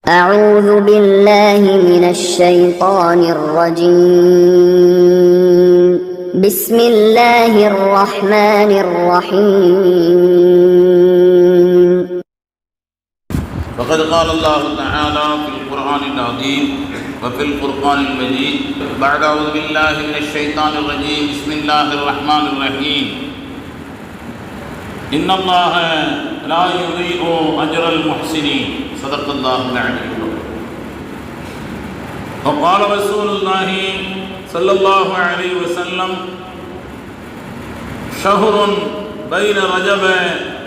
أعوذ بالله من الشيطان الرجيم بسم الله الرحمن الرحيم فقد قال الله تعالى في القرآن العظيم وفي القرآن المجيد بعد أعوذ بالله من الشيطان الرجيم بسم الله الرحمن الرحيم إن الله لا يضيع أجر المحسنين صدق الله العلي وقال رسول الله صلى الله عليه وسلم شهر بين رجب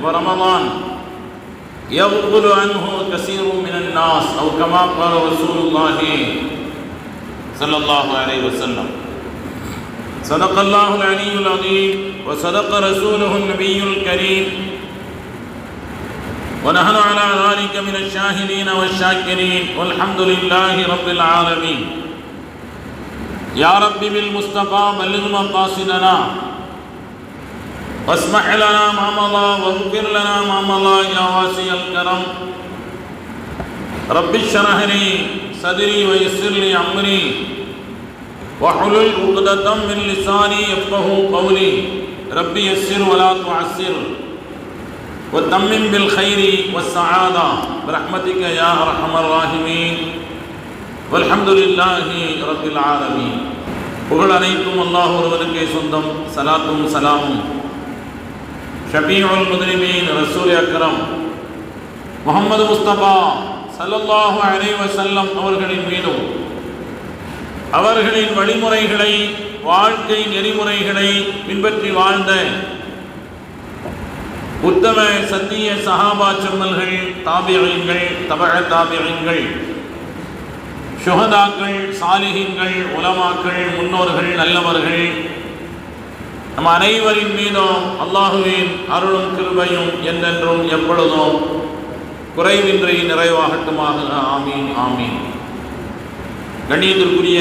ورمضان يغفل عنه كثير من الناس أو كما قال رسول الله صلى الله عليه وسلم صدق الله العلي العظيم وصدق رسوله النبي الكريم ونحن على ذلك من الشاهدين والشاكرين والحمد لله رب العالمين يا رب بالمصطفى بلغ مقاصدنا واسمح لنا ما مضى واغفر لنا ما مضى يا واسع الكرم رب اشرح لي صدري ويسر لي امري واحلل عقدة من لساني يفقهوا قولي ربي يسر ولا تعسر وتمم بالخير والسعادة برحمتك يا أرحم الراحمين والحمد لله رب العالمين. புகழ் அனைத்தும் அல்லாஹ் ஒருவனுக்கே சொந்தம். சலாத்தும் சலாமும் ஷபீஉல் முத்னிபீன் ரசூல் அக்ரம் முஹம்மது முஸ்தபா ஸல்லல்லாஹு அலைஹி வஸல்லம் அவர்களின் மீதும் அவர்களின் வழிமுறைகளை வாழ்க்கை நெறிமுறைகளை பின்பற்றி வாழ்ந்த உத்தம சத்திய சஹாபா செம்மல்கள், தாபிஈன்கள், தபஅ தாபிஈன்கள், ஷுஹதாக்கள், சாலிஹீன்கள், உலமாக்கள், முன்னோர்கள், நல்லவர்கள் நம் அனைவரின் மீதும் அல்லாஹுவின் அருளும் கிருபையும் என்றென்றும் எப்பொழுதும் குறைவின்றி நிறைவாகட்டுமாக. ஆமீன் ஆமீன். கண்ணியத்திற்குரிய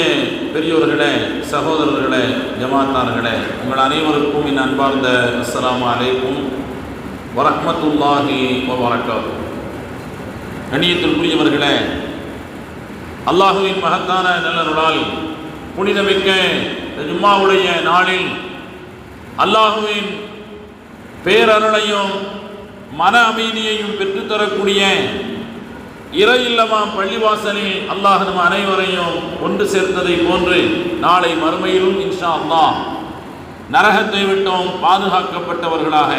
பெரியோர்களே, சகோதரர்களே, ஜமாத்தார்களே, உங்கள் அனைவருக்கும் என் அன்பார்ந்த அஸ்ஸலாமு அலைக்கும் வரஹ்மத்துல்லாஹி வபரகாத்துஹு. கண்ணியத்திற்குரியவர்களே, அல்லாஹுவின் மகத்தான நல்லருளால் புனிதமிக்க ஜும்மாவுடைய நாளில் அல்லாஹுவின் பேரருளையும் மன அமைதியையும் பெற்றுத்தரக்கூடிய இறை இல்லமாம் பள்ளிவாசலில் அல்லாஹ் நம் அனைவரையும் ஒன்று சேர்த்ததை போன்று நாளை மறுமையிலும் இன்ஷா அல்லாஹ் நரகத்தை விட்டோம் பாதுகாக்கப்பட்டவர்களாக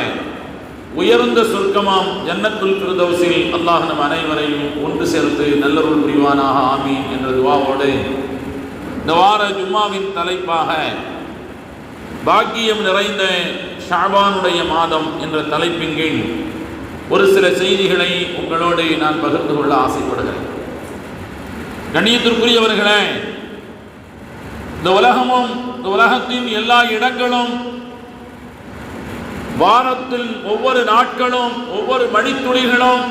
உயர்ந்த சொர்க்கமாம் ஜன்னத்துல் ஃபிர்தௌஸில் அல்லாஹ் நம் அனைவரையும் ஒன்று சேர்த்து நல்லருள் புரிவானாக. ஆமீன் என்ற துஆவோடு இந்த வார ஜும்மாவின் தலைப்பாக பாக்கியம் நிறைந்த ஷஅபானுடைய மாதம் என்ற தலைப்பின் கீழ் ஒரு சில செய்திகளை உங்களோடு நான் பகிர்ந்து கொள்ள ஆசைப்படுகிறேன். கண்ணியத்திற்குரியவர்களே, இந்த உலகமும் இந்த உலகத்தின் எல்லா இடங்களும் வாரத்தில் ஒவ்வொரு நாட்களும் ஒவ்வொரு மணித்துளிகளும்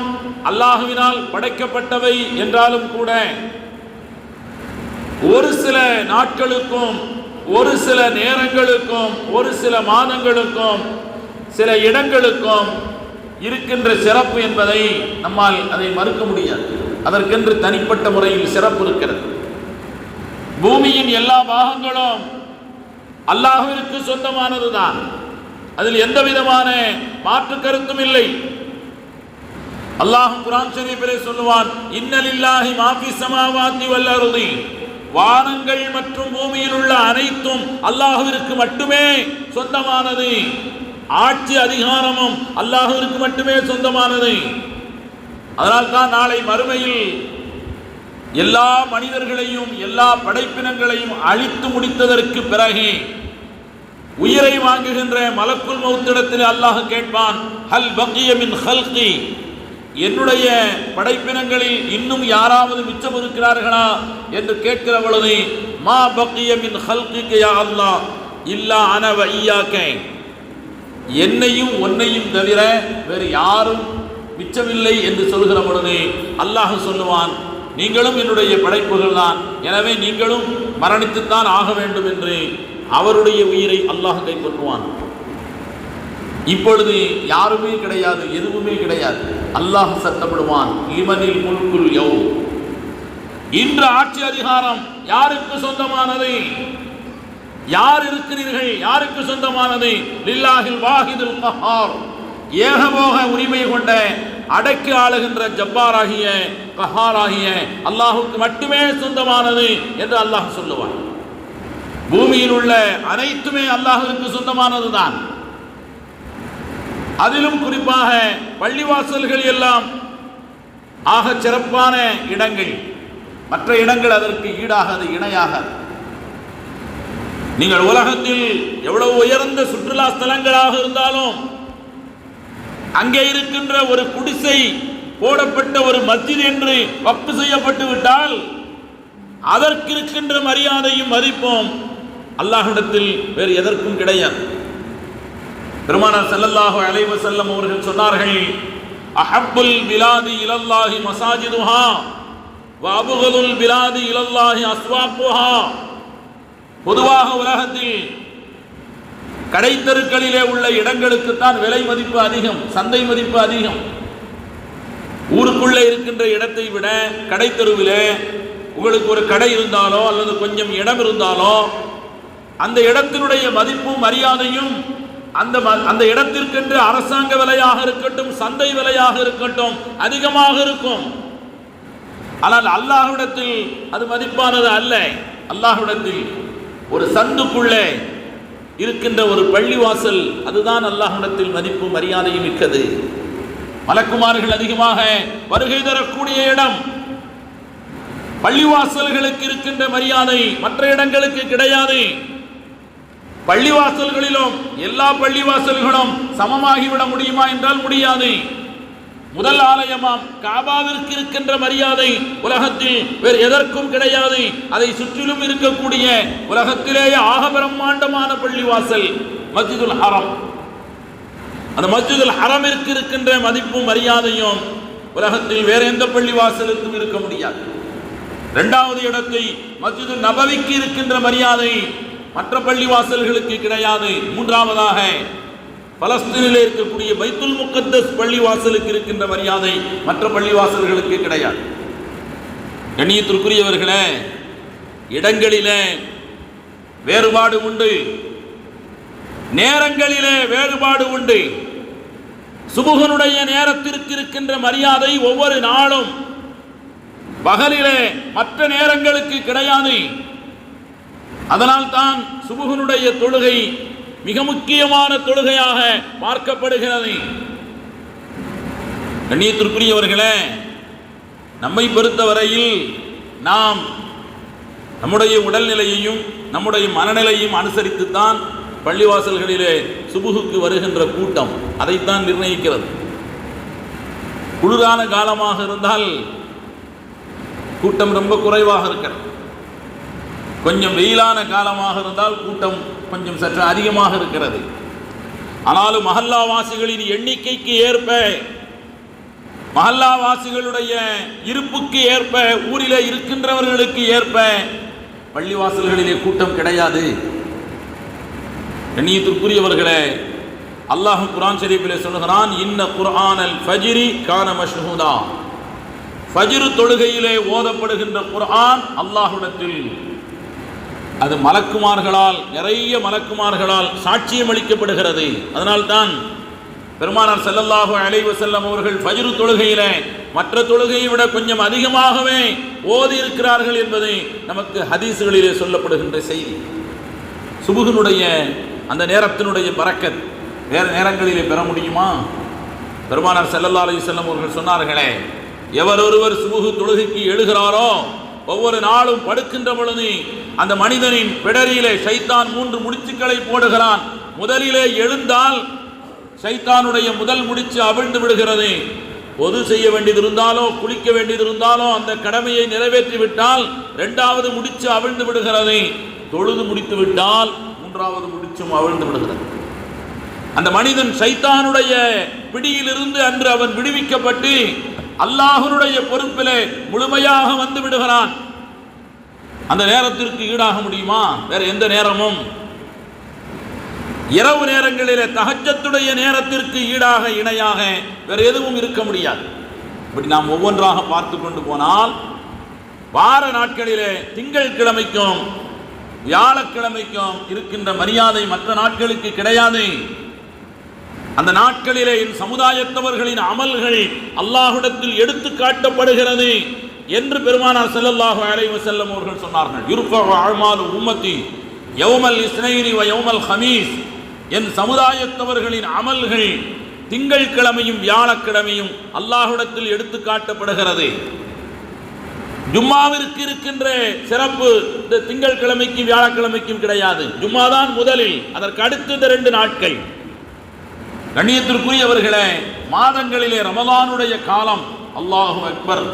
அல்லாஹுவினால் படைக்கப்பட்டவை என்றாலும் கூட ஒரு சில நாட்களுக்கும் ஒரு சில நேரங்களுக்கும் ஒரு சில மாதங்களுக்கும் சில இடங்களுக்கும் இருக்கின்ற சிறப்பு என்பதை நம்மால் அதை மறுக்க முடியாது. அதற்கென்று தனிப்பட்ட முறையில் சிறப்பு இருக்கிறது. பூமியின் எல்லா பாகங்களும் அல்லாஹ்விற்கு சொந்தமானதுதான். அதில் எந்த விதமான மாற்று கருத்தும் இல்லை. அல்லாஹ் குர்ஆன் ஷரீஃபிலே சொல்லுவான், இன்னலில்லாஹி மா ஃபிஸ் ஸமாவாத்தி வல் அர்தி, வானங்கள் மற்றும் பூமியில் உள்ள அனைத்தும் அல்லாஹ்விற்கு மட்டுமே சொந்தமானது. ஆட்சி அதிகாரமும் அல்லாஹ்விற்கு மட்டுமே சொந்தமானது. அதனால் தான் நாளை மறுமையில் எல்லா மனிதர்களையும் எல்லா படைப்பினங்களையும் அழித்து முடித்ததற்கு பிறகு உயிரை வாங்குகின்ற மலக்குல் மௌத்திடத்தில் அல்லாஹ் கேட்பான், ஹல் பக்கிய மின் ஹல்கி, என்னுடைய படைப்பினங்களில் இன்னும் யாராவது மிச்சம் இருக்கிறார்களா என்று கேட்கிற பொழுது, மா பக்கிய மின் ஹல்கிக யா அல்லாஹ் இல்லா அன வ இய்யாக, என்னையும் உன்னையும் தவிர வேறு யாரும் மிச்சமில்லை என்று சொல்கிற பொழுது அல்லாஹ் சொல்லுவான், நீங்களும் என்னுடைய படைப்புகள் தான், எனவே நீங்களும் மரணித்துத்தான் ஆக வேண்டும் என்று அவருடைய உயிரை அல்லாஹ் கைப்பற்றுவான். இப்பொழுது யாருமே கிடையாது, எதுவுமே கிடையாது. அல்லாஹ் சத்தமிடுவான், லிமனில் முல்குல் யௌம், இன்று ஆட்சி அதிகாரம் யாருக்கு சொந்தமானது? யார் இருக்கிறீர்கள்? யாருக்கு சொந்தமானது? லில்லாஹில் வாஹிதுல் கஹார், ஏகபோக உரிமை கொண்ட அடக்கி ஆளுகின்ற ஜப்பாராகிய கஹாராகிய அல்லாஹுக்கு மட்டுமே சொந்தமானது என்று அல்லாஹ் சொல்லுவான். பூமியில் உள்ள அனைத்துமே அல்லாஹுக்கு சொந்தமானதுதான். அதிலும் குறிப்பாக பள்ளிவாசல்கள் எல்லாம் ஆக சிறப்பான இடங்கள். மற்ற இடங்கள் அதற்கு ஈடாகாது, இணையாகாது. நீங்கள் உலகத்தில் எவ்வளவு உயர்ந்த சுற்றுலா ஸ்தலங்களாக இருந்தாலும் அங்கே இருக்கின்ற ஒரு குடிசை போடப்பட்ட ஒரு மஸ்ஜித் என்று வக்ஃப் செய்யப்பட்டு விட்டால் அதற்கு இருக்கின்ற மரியாதையும் மதிப்பும் அல்லாஹ்விடத்தில் வேறு எதற்கும் கிடையாது. பெருமானார் ஸல்லல்லாஹு அலைஹி வஸல்லம் அவர்கள் சொன்னார்கள், அஹப்புல் பிலாதி இலல்லாஹி மசாஜிதுஹா வ அப்கதுல் பிலாதி இலல்லாஹி அஸ்வாக்குஹா. பொதுவாக உலகத்தில் கடைத்தெருக்களிலே உள்ள இடங்களுக்கு தான் விலை மதிப்பு அதிகம், சந்தை மதிப்பு அதிகம். ஊருக்குள்ளே இருக்கின்ற இடத்தை விட கடைத்தெருவிலே உங்களுக்கு ஒரு கடை இருந்தாலோ அல்லது கொஞ்சம் இடம் இருந்தாலோ அந்த இடத்தினுடைய மதிப்பும் மரியாதையும் அந்த இடத்திற்கென்று அரசாங்க விலையாக இருக்கட்டும், சந்தை விலையாக இருக்கட்டும், அதிகமாக இருக்கும். ஆனால் அல்லாஹ்விடத்தில் அது மதிப்பானது அல்ல. அல்லாஹ்விடத்தில் ஒரு சந்துக்குள்ளே இருக்கின்ற ஒரு பள்ளிவாசல், அதுதான் அல்லாஹ்விடத்தில் மதிப்பு மரியாதையும் மிக்கது. மலக்குமார்கள் அதிகமாக வருகை தரக்கூடிய இடம். பள்ளிவாசல்களுக்கு இருக்கின்ற மரியாதை மற்ற இடங்களுக்கு கிடையாது. பள்ளிவாசல்களிலும் எல்லா பள்ளிவாசல்களும் சமமாகிவிட முடியுமா என்றால் முடியாது. முதல் ஆலயமாம் காபாவிற்கு இருக்கின்ற மரியாதை உலகத்தில் வேறு எதற்கும் கிடையாது. அதை சுற்றிலும் இருக்கக்கூடிய உலகத்திலேயே ஆக பிரம்மாண்டமான பள்ளிவாசல் மஸ்ஜிதுல் ஹரம். அந்த மஸ்ஜிதுல் ஹரமிற்கு இருக்கின்ற மதிப்பும் மரியாதையும் உலகத்தில் வேற எந்த பள்ளிவாசலுக்கும் இருக்க முடியாது. இரண்டாவது இடத்தை மஸ்ஜிது நபவிக்கு இருக்கின்ற மரியாதை மற்ற பள்ளிவாசல்களுக்கு கிடையாது. மூன்றாவதாக பலஸ்தீனிலே இருக்கக்கூடிய பைத்துல் முகத்தஸ் பள்ளிவாசலுக்கு இருக்கின்ற மரியாதை மற்ற பள்ளிவாசல்களுக்கு கிடையாது. கண்ணியத்திற்குரியவர்களே, இடங்களிலே வேறுபாடு உண்டு, நேரங்களிலே வேறுபாடு உண்டு. சுபுகனுடைய நேரத்திற்கு இருக்கின்ற மரியாதை ஒவ்வொரு நாளும் பகலிலே மற்ற நேரங்களுக்கு கிடையாது. அதனால் தான் சுபுகனுடைய தொழுகை மிக முக்கியமான தொழுகையாக பார்க்கப்படுகிறது. கண்ணியத்திற்குரியவர்களே, நம்மை பொறுத்தவரையில் நாம் நம்முடைய உடல்நிலையையும் நம்முடைய மனநிலையும் அனுசரித்துத்தான் பள்ளிவாசல்களிலே சுபுகுக்கு வருகின்ற கூட்டம் அதைத்தான் நிர்ணயிக்கிறது. குளிரான காலமாக இருந்தால் கூட்டம் ரொம்ப குறைவாக இருக்கிறது. கொஞ்சம் வெயிலான காலமாக இருந்தால் கூட்டம் கொஞ்சம் சற்று அதிகமாக இருக்கிறது. ஆனாலும் மஹல்லாவாசிகளின் எண்ணிக்கைக்கு ஏற்ப, மஹல்லாவாசிகளுடைய இருப்புக்கு ஏற்ப, ஊரிலே இருக்கின்றவர்களுக்கு ஏற்ப பள்ளிவாசல்களிலே கூட்டம் கிடையாது. கண்ணியத்திற்குரியவர்களே, அல்லாஹ் குர்ஆன் ஷரீஃபிலே சொல்கிறான், இன்ன குர்ஆனல் ஃபஜ்ரி கான மஷ்ஹூதா. ஃபஜ்ர் தொழுகையிலே ஓதப்படுகின்ற குர்ஆன் அல்லாஹ்விடத்தில் அது மலக்குமார்களால், நிறைய மலக்குமார்களால் சாட்சியம் அளிக்கப்படுகிறது. அதனால்தான் பெருமானார் ஸல்லல்லாஹு அலைஹி வஸல்லம் அவர்கள் ஃபஜ்ர் தொழுகையிலே மற்ற தொழுகையை விட கொஞ்சம் அதிகமாகவே ஓதி இருக்கிறார்கள் என்பது நமக்கு ஹதீஸ்களிலே சொல்லப்படுகின்ற செய்தி. சுபுஹினுடைய அந்த நேரத்தினுடைய பரக்கத் வேறு நேரங்களிலே பெற முடியுமா? பெருமானார் ஸல்லல்லாஹு அலைஹி வஸல்லம் அவர்கள் சொன்னார்களே, எவர் ஒருவர் சுபுஹ் தொழுகைக்கு எழுகிறாரோ ஒவ்வொரு நாளும் படுக்கின்ற பொழுது அந்த மனிதனின் பிடரியிலே ஷைத்தான் 3 முடிச்சுக்களை போடுகிறான். முதலிலே எழுந்தால் ஷைத்தானுடைய முதல் முடிச்சு அவிழ்ந்து விடுகிறது. பொது செய்ய வேண்டியது இருந்தாலோ குளிக்க வேண்டியது இருந்தாலோ அந்த கடமையை நிறைவேற்றி விட்டால் 2வது முடிச்சு அவிழ்ந்து விடுகிறது. தொழுது முடித்து விட்டால் 3வது முடிச்சும் அவிழ்ந்து விடுகிறது. அந்த மனிதன் ஷைத்தானுடைய பிடியிலிருந்து அன்று அவன் விடுவிக்கப்பட்டு அல்லாஹ்வுடைய பொறுப்பிலே முழுமையாக வந்து விடுகிறான். அந்த நேரத்திற்கு ஈடாக முடியுமா? வேற எந்த நேரமும் இரவு நேரங்களிலே தஹஜ்ஜத்துடைய நேரத்திற்கு ஈடாக இணையாக வேற எதுவும் இருக்க முடியாது. இப்படி நாம் ஒவ்வொன்றாக பார்த்து கொண்டு போனால் வார நாட்களிலே திங்கட்கிழமைக்கும் வியாழக்கிழமைக்கும் இருக்கின்ற மரியாதை மற்ற நாட்களுக்கு கிடையாது. அந்த நாட்களிலே என் சமுதாயத்தவர்களின் அமல்கள் அல்லாஹ்விடத்தில் எடுத்து காட்டப்படுகிறது என்று பெருமானார் ஸல்லல்லாஹு அலைஹி வஸல்லம் அவர்கள் சொன்னார்கள். யுர்ஃபஉ அஅமாலு உம்மத்தி யௌமல் இஸ்னைனி வ யௌமல் ஹமீஸ். என் சமுதாயத்தவர்களின் அமல்கள் திங்கட்கிழமையும் வியாழக்கிழமையும் அல்லாஹ்விடத்தில் எடுத்து காட்டப்படுகிறது. ஜும்மாவிற்கு இருக்கின்ற சிறப்பு இந்த திங்கட்கிழமைக்கு வியாழக்கிழமைக்கும் கிடையாது. ஜும்மா தான் முதலில், அதற்கு அடுத்த 2 நாட்கள். கண்ணியத்திற்குரியவர்களே, மாதங்களிலே ரமலானுடைய காலம் அல்லாஹு அக்பர்.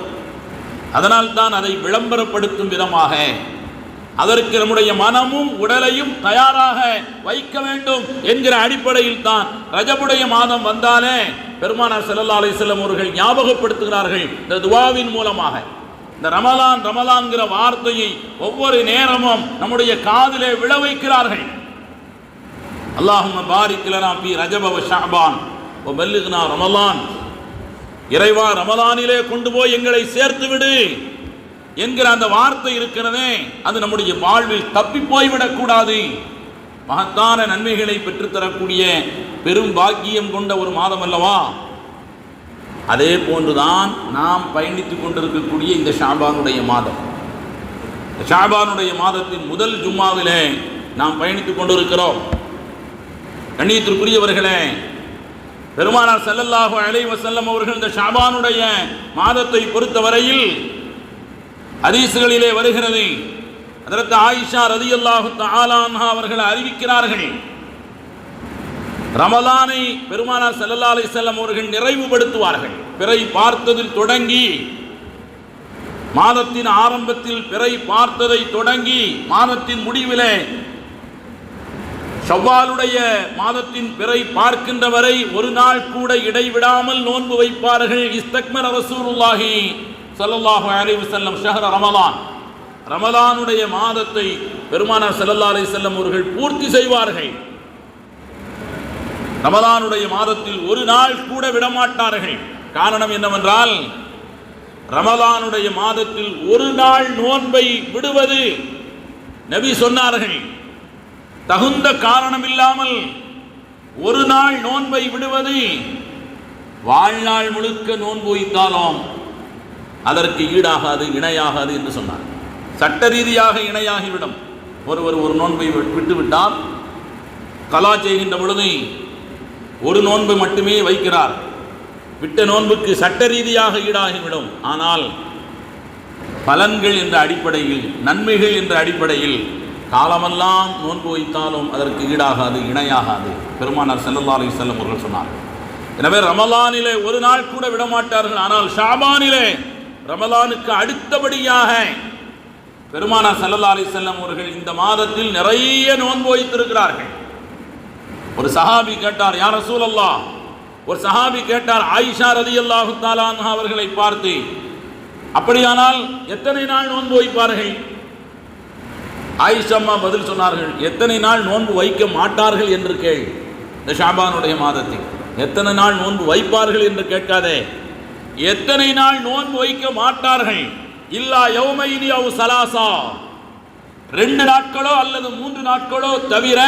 அதனால் தான் அதை விளம்பரப்படுத்தும் விதமாக அதற்கு நம்முடைய மனமும் உடலையும் தயாராக வைக்க வேண்டும் என்கிற அடிப்படையில் தான் ரஜபுடைய மாதம் வந்தாலே பெருமானார் ஸல்லல்லாஹு அலைஹி வஸல்லம் அவர்கள் ஞாபகப்படுத்துகிறார்கள். இந்த துஆவின் மூலமாக இந்த ரமலான் ரமலான்கிற வார்த்தையை ஒவ்வொரு நேரமும் நம்முடைய காதிலே விழ வைக்கிறார்கள். அல்லாஹும்ம பாரிக் லனா ஃபீ ரஜப வ ஷஅபான் வ பல்லிக்னா ரமலான். இறைவா, ரமலானிலே கொண்டு போய் எங்களை சேர்த்து விடு என்கிற அந்த வார்த்தை இருக்கிறதே, அது நம்முடைய வாழ்வில் தப்பி போய்விடக் கூடாது. மகத்தான நன்மைகளை பெற்றுத்தரக்கூடிய பெரும் பாக்கியம் கொண்ட ஒரு மாதம் அல்லவா? அதே போன்றுதான் நாம் பயணித்துக் கொண்டிருக்கக்கூடிய இந்த ஷாபானுடைய மாதம். ஷாபானுடைய மாதத்தின் முதல் ஜும்மாவிலே நாம் பயணித்துக் கொண்டிருக்கிறோம். கண்ணியத்திற்குரியவர்களே, பெருமானார் ஸல்லல்லாஹு அலைஹி வஸல்லம் அவர்கள் இந்த ஷாபானுடைய மாதத்தை பொறுத்தவரையில் ஹதீஸ்களிலே வருகிறது. ஹஜ்ரத் ஆயிஷா ரலியல்லாஹு தஆலா அன்ஹா அவர்கள் அறிவிக்கிறார்கள், ரமலானை பெருமானார் ஸல்லல்லாஹு அலைஹி வஸல்லம் அவர்கள் நிறைவுபடுத்துவார்கள். பிறை பார்த்ததில் தொடங்கி, மாதத்தின் ஆரம்பத்தில் பிறை பார்த்ததை தொடங்கி மாதத்தின் முடிவிலே ஷவ்வாலுடைய மாதத்தின் பிறை பார்க்கின்ற வரை ஒரு நாள் கூட இடைவிடாமல் நோன்பு வைப்பார்கள். இஸ்தக்மர ரசூலுல்லாஹி ஸல்லல்லாஹு அலைஹி வஸல்லம் ஷஹ்ர ரமலான். ரமலானுடைய மாதத்தை பெருமானார் ஸல்லல்லாஹு அலைஹி வஸல்லம் அவர்கள் பூர்த்தி செய்வார்கள். ரமலானுடைய மாதத்தில் ஒரு நாள் கூட விடமாட்டார்கள். காரணம் என்னவென்றால், ரமலானுடைய மாதத்தில் ஒரு நாள் நோன்பை விடுவது, நபி சொன்னார்கள், தகுந்த காரணம் இல்லாமல் ஒரு நாள் நோன்பை விடுவது வாழ்நாள் முழுக்க நோன்பு வைத்தாலும் அதற்கு ஈடாகாது, இணையாகாது என்று சொன்னார். சட்ட ரீதியாக இணையாகிவிடும். ஒருவர் ஒரு நோன்பை விட்டுவிட்டால் கலா செய்கின்ற பொழுது ஒரு நோன்பு மட்டுமே வைக்கிறார். விட்ட நோன்புக்கு சட்ட ரீதியாக ஈடாகிவிடும். ஆனால் பலன்கள் என்ற அடிப்படையில், நன்மைகள் என்ற அடிப்படையில் காலமெல்லாம் நோன்பு வைத்தாலும் அதற்கு ஈடாகாது, இணையாகாது. பெருமானார் ஸல்லல்லாஹு அலைஹி வஸல்லம் அவர்கள் சொன்னார். எனவே ரமலானிலே ஒரு நாள் கூட விடமாட்டார்கள். ஆனால் ஷாபானிலே, ரமலானுக்கு அடுத்தபடியாக பெருமானார் ஸல்லல்லாஹு அலைஹி வஸல்லம் அவர்கள் இந்த மாதத்தில் நிறைய நோன்பு வைத்திருக்கிறார்கள். ஒரு சஹாபி கேட்டார், யா ரசூலல்லாஹ், ஒரு சஹாபி கேட்டார் ஆயிஷா ரலியல்லாஹு தஆலா அன்ஹா அவர்களை பார்த்து, அப்படியானால் எத்தனை நாள் நோன்பு வைப்பார்கள்? ஆயிஷா அம்மா பதில் சொன்னார்கள், எத்தனை நாள் நோன்பு வைக்க மாட்டார்கள் என்று கேள். இந்த ஷாபானுடைய மாதத்தில் எத்தனை நாள் நோன்பு வைப்பார்கள் என்று கேட்காதே, எத்தனை நாள் நோன்பு வைக்க மாட்டார்கள்? இல்லா யௌமைனி அவ் சலாசா, 2 நாட்களோ அல்லது 3 நாட்களோ தவிர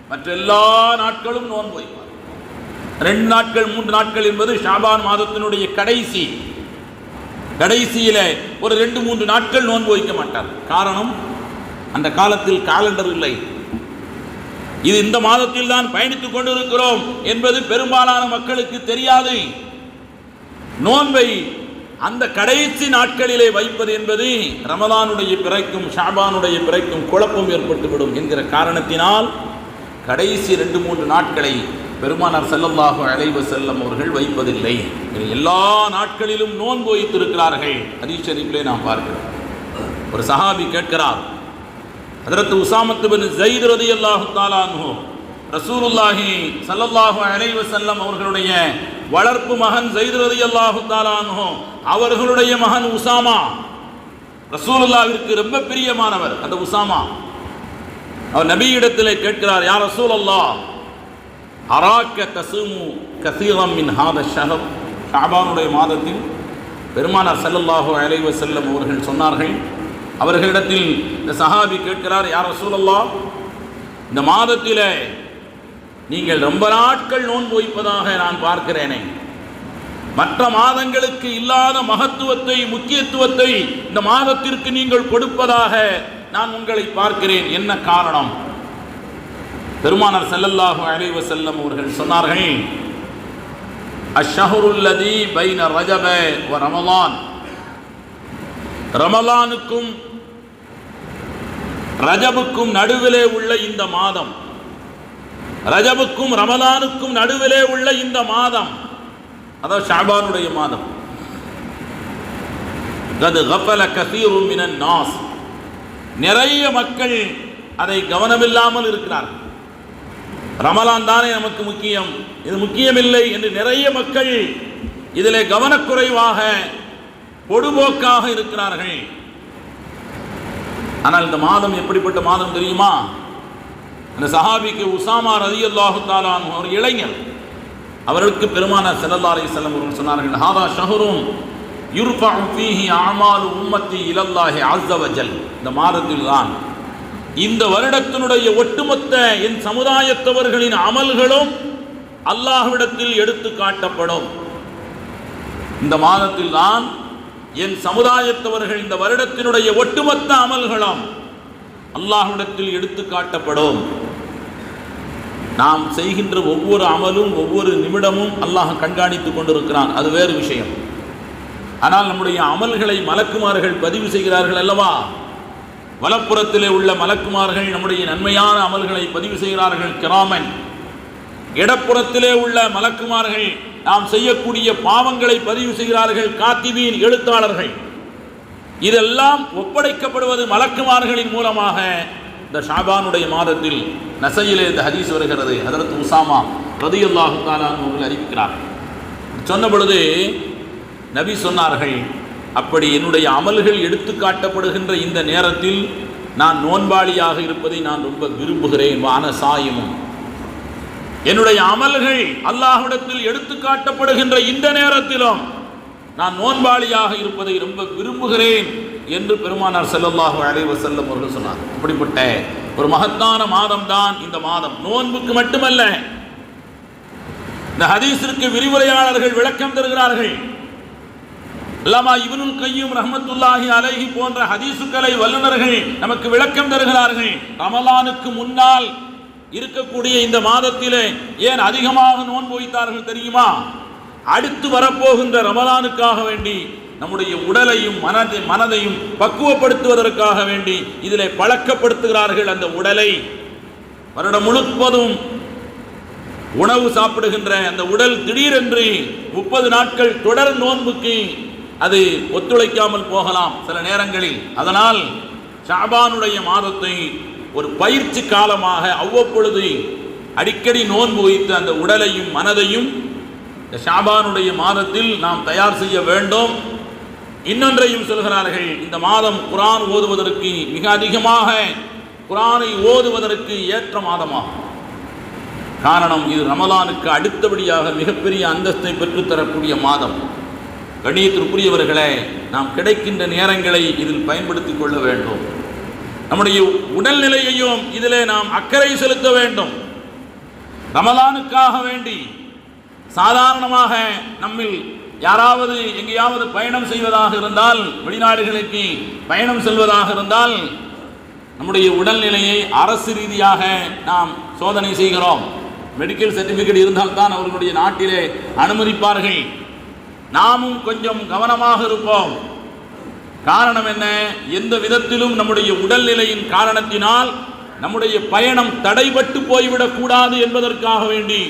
மற்ற எல்லா நாட்களும் நோன்பு வைப்பார். 2 நாட்கள் 3 நாட்கள் என்பது ஷாபான் மாதத்தினுடைய கடைசியில ஒரு 2-3 நாட்கள் நோன்பு வைக்க மாட்டார். காரணம், அந்த காலத்தில் காலண்டர் இல்லை. இது இந்த மாதத்தில் தான் பயணித்துக் கொண்டிருக்கிறோம் என்பது பெரும்பாலான மக்களுக்கு தெரியாது. நோன்பை அந்த கடைசி நாட்களிலே வைப்பது என்பது ரமலானுடைய பிறைக்கும் ஷாபானுடைய பிறைக்கும் குழப்பம் ஏற்பட்டுவிடும் என்கிற காரணத்தினால் கடைசி 2-3 நாட்களை பெருமானார் ஸல்லல்லாஹு அலைஹி வஸல்லம் அவர்கள் வைப்பதில்லை. எல்லா நாட்களிலும் நோன்பு வைத்திருக்கிறார்கள். ஹதீஸ் ஷரீஃபிலே நாம் பார்க்கிறோம். ஒரு சஹாபி கேட்கிறார், ஹஜ்ரத் உஸாமத் பின் ஸைத் ரலியல்லாஹு தஆலா அன்ஹு ரசூலுல்லாஹி ஸல்லல்லாஹு அலைஹி வஸல்லம் அவர்களுடைய வளர்ப்பு மகன் ஸைத் ரலியல்லாஹு தஆலா அன்ஹு, அவர்களுடைய மகன் உஸாமா ரசூலுல்லாஹ்விற்கு ரொம்ப பிரியமானவர். அந்த உஸாமா அவர் நபியிடத்திலே கேட்கிறார், யா ரசூலல்லாஹ், அராக்க தஸூமு கஸீரம் மின் ஹாதா ஷஹர். ஷஅபானுடைய மாதத்தில் பெருமானார் ஸல்லல்லாஹு அலைஹி வஸல்லம் அவர்கள் சொன்னார்கள், அவர்களிடத்தில் இந்த சஹாபி கேட்கிறார், யா ரசூலல்லாஹ், இந்த மாதத்திலே நீங்கள் ரொம்ப நாட்கள் நோன்பு வைப்பதாக நான் பார்க்கிறேனே, மற்ற மாதங்களுக்கு இல்லாத மகத்துவத்தை முக்கியத்துவத்தை இந்த மாதத்திற்கு நீங்கள் கொடுப்பதாக நான் உங்களை பார்க்கிறேன், என்ன காரணம்? பெருமானார் ஸல்லல்லாஹு அலைஹி வஸல்லம் அவர்கள் சொன்னார்கள், அஷ்ஷஹருல்லதி பைன ரஜப வ ரமலான், ரமலானுக்கும் ரஜபுக்கும் நடுவிலே உள்ள இந்த மாதம், ரஜபுக்கும் ரமலானுக்கும் நடுவிலே உள்ள இந்த மாதம், அதாவது ஷஅபானுடைய மாதம், கத் கஃபல கஸீருன் மினன் நாஸ், நிறைய மக்கள் அதை கவனமில்லாமல் இருக்கிறார்கள். ரமலான் தானே நமக்கு முக்கியம், இது முக்கியமில்லை என்று நிறைய மக்கள் இதிலே கவனக்குறைவாக பொடுபோக்காக இருக்கிறார்கள். ஆனால் இந்த மாதம் எப்படிப்பட்ட மாதம் தெரியுமா? அந்த சஹாபிக்கு உசாமா ரலியல்லாஹு தஆலா அன்ஹு ஒரு இளைஞர், அவருக்கு பெருமானார் ஸல்லல்லாஹு அலைஹி வஸல்லம் அவர்கள் சொன்னார்கள், ஹாதா ஷஹ்ரும் யுர்ஃபஉ ஃபீஹி அமாலு உம்மத்தி இலல்லாஹி அஸ்ஸ வஜல், இந்த மாதத்தில் தான் இந்த வருடத்தினுடைய ஒட்டுமொத்த என் சமுதாயத்தவர்களின் அமல்களும் அல்லாஹ்விடத்தில் எடுத்து காட்டப்படும். இந்த மாதத்தில் தான் என் சமுதாயத்தவர்கள் இந்த வருடத்தினுடைய ஒட்டுமொத்த அமல்களும் அல்லாஹ்விடத்தில் எடுத்து காட்டப்படும். நாம் செய்கின்ற ஒவ்வொரு அமலும் ஒவ்வொரு நிமிடமும் அல்லாஹ் கண்காணித்துக் கொண்டிருக்கிறான், அது வேறு விஷயம். ஆனால் நம்முடைய அமல்களை மலக்குமார்கள் பதிவு செய்கிறார்கள் அல்லவா? வலப்புறத்திலே உள்ள மலக்குமார்கள் நம்முடைய நன்மையான அமல்களை பதிவு செய்கிறார்கள், கிராமன். இடப்புறத்திலே உள்ள மலக்குமார்கள் நாம் செய்யக்கூடிய பாவங்களை பதிவு செய்கிறார்கள், காத்திபீன், எழுத்தாளர்கள். இதெல்லாம் ஒப்படைக்கப்படுவது மலக்குமார்களின் மூலமாக. இந்த ஷாபானுடைய மாதத்தில் நசையிலே இந்த ஹதீஸ் வருகிறது. ஹதரத் உசாமா ரலியல்லாஹு தஆலா அவர்கள் அறிவிக்கிறார். சொன்ன பொழுது நபி சொன்னார்கள், அப்படி என்னுடைய அமல்கள் எடுத்து காட்டப்படுகின்ற இந்த நேரத்தில் நான் நோன்பாளியாக இருப்பதை நான் ரொம்ப விரும்புகிறேன். வான சாயமும் என்னுடைய அமல்கள் அல்லாஹ்விடத்தில் எடுத்து காட்டப்படுகின்ற இந்த நேரத்திலும் நான் நோன்பாளியாக இருப்பதை ரொம்ப விரும்புகிறேன் என்று பெருமானார் ஸல்லல்லாஹு அலைஹி வஸல்லம் அவர்கள் சொன்னார். அப்படிப்பட்ட ஒரு மகத்தான மாதம் தான் இந்த மாதம். நோன்புக்கு மட்டுமல்ல, இந்த ஹதீஸிற்கு விரிவுரையாளர்கள் விளக்கம் தருகிறார்கள். அல்லாமா இப்னுல் கய்யிம் ரஹ்மத்துல்லாஹி அலைஹி போன்ற ஹதீசுக்களை வல்லுநர்கள் நமக்கு விளக்கம் தருகிறார்கள். ரமலானுக்கு முன்னால் இருக்கக்கூடிய இந்த மாதத்திலே ஏன் அதிகமாக நோன்பு வைத்தார்கள் தெரியுமா? அடுத்து வரப்போகின்ற ரமலானுக்காக வேண்டி நம்முடைய உடலையும் மனதையும் பக்குவப்படுத்துவதற்காக வேண்டி இதிலே பழக்கப்படுத்துகிறார்கள். அந்த உடலை வருடம் முழுவதும் உணவு சாப்பிடுகின்ற அந்த உடல் திடீரென்று 30 நாட்கள் தொடர் நோன்புக்கு அது ஒத்துழைக்காமல் போகலாம் சில நேரங்களில். அதனால் ஷஅபானுடைய மாதத்தை ஒரு பயிற்சி காலமாக அவ்வப்பொழுது அடிக்கடி நோன்பு வைத்து அந்த உடலையும் மனதையும் ஷஅபானுடைய மாதத்தில் நாம் தயார் செய்ய வேண்டும். இன்னொன்றையும் சொல்கிறார்கள், இந்த மாதம் குர்ஆன் ஓதுவதற்கு மிக அதிகமாக குர்ஆனை ஓதுவதற்கு ஏற்ற மாதமாகும். காரணம், இது ரமலானுக்கு அடுத்தபடியாக மிகப்பெரிய அந்தஸ்தை பெற்றுத்தரக்கூடிய மாதம். கண்ணியத்திற்குரியவர்களே, நாம் கிடைக்கின்ற நேரங்களை இதில் பயன்படுத்திக் கொள்ள வேண்டும். நம்முடைய உடல்நிலையையும் இதிலே நாம் அக்கறை செலுத்த வேண்டும். ரமலானுக்காக வேண்டி சாதாரணமாக நம்மில் யாராவது எங்கேயாவது பயணம் செய்வதாக இருந்தால், வெளிநாடுகளுக்கு பயணம் செல்வதாக இருந்தால், நம்முடைய உடல்நிலையை அரசு ரீதியாக நாம் சோதனை செய்கிறோம். மெடிக்கல் சர்டிஃபிகேட் இருந்தால்தான் அவர்களுடைய நாட்டிலே அனுமதிப்பார்கள். நாமும் கொஞ்சம் கவனமாக இருப்போம். காரணம் என்ன? எந்த விதத்திலும் நம்முடைய உடல்நிலையின் காரணத்தினால் நம்முடைய பயணம் தடைபட்டு போய்விடக் கூடாது என்பதற்காக வேண்டி